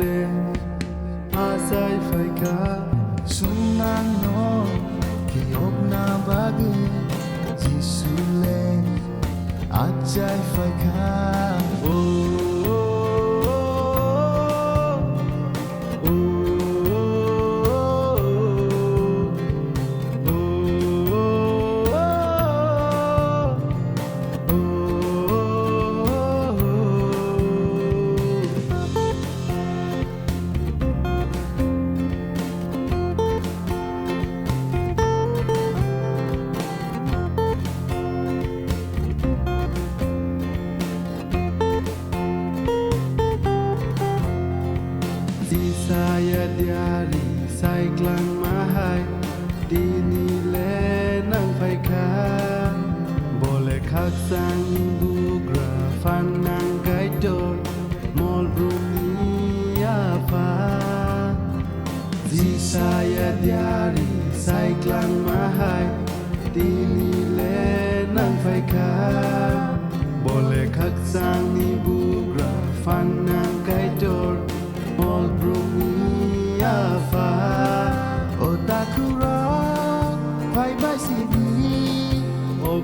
Jisule Achai phaibaisidi Sumnang no phiyokna bagwi Jisule Achai phaibaisidi Jisaiya diari klang mahai Tinile nangphaikha Bole Khakchangni Bugra Phangnang Kaitor Molbrumni Apha Jisaiya diari klang mahai Tinile nangphaikha Bole Khakchangni Bugra Phangnang Kaitor Molbrumni Apha takhukrok phaibaisidi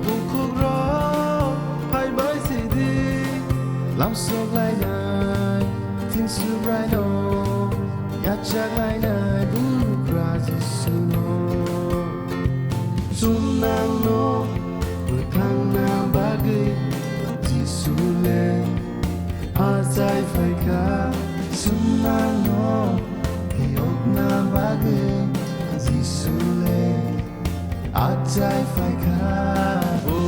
bukhukrok phaibaisidi Lamsoklainai Subraino Yachaklainai Bugra Jisuno Sumnang no mwthangna bagwi Jisule Achai phaibaisidi Sumnang no phiyokna bagwi Jisule Achai phaibaisidi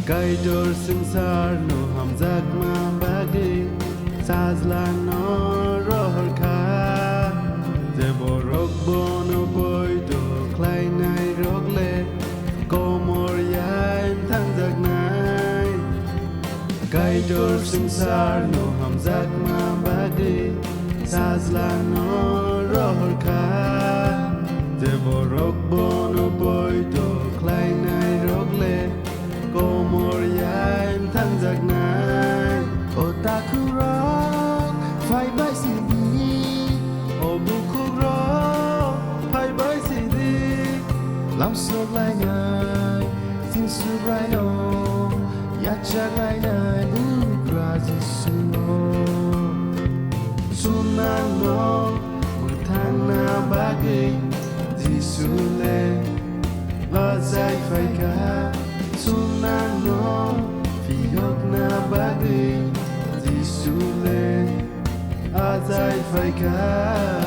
Kaitor swngsarno hamjakma bagwi Sajlano rohorkha Kokborok bono boido Klainai rogle Komorian hamjaknai Kaitor swngsarno hamjakma bagwi Sajlano rohorkha Kokborok bono boido Klainai rogle Komorian hamjaknai takhukrok phaibaisidi bukhukrok phaibaisidi Lamsoklainai Subraino Yachaklainai Bugra Jisuno Sumnang no mwthangna bagwi Jisule Achai phaibaisidi Sumnang no phiyokna bagwi Jisule Achai phaibaisidi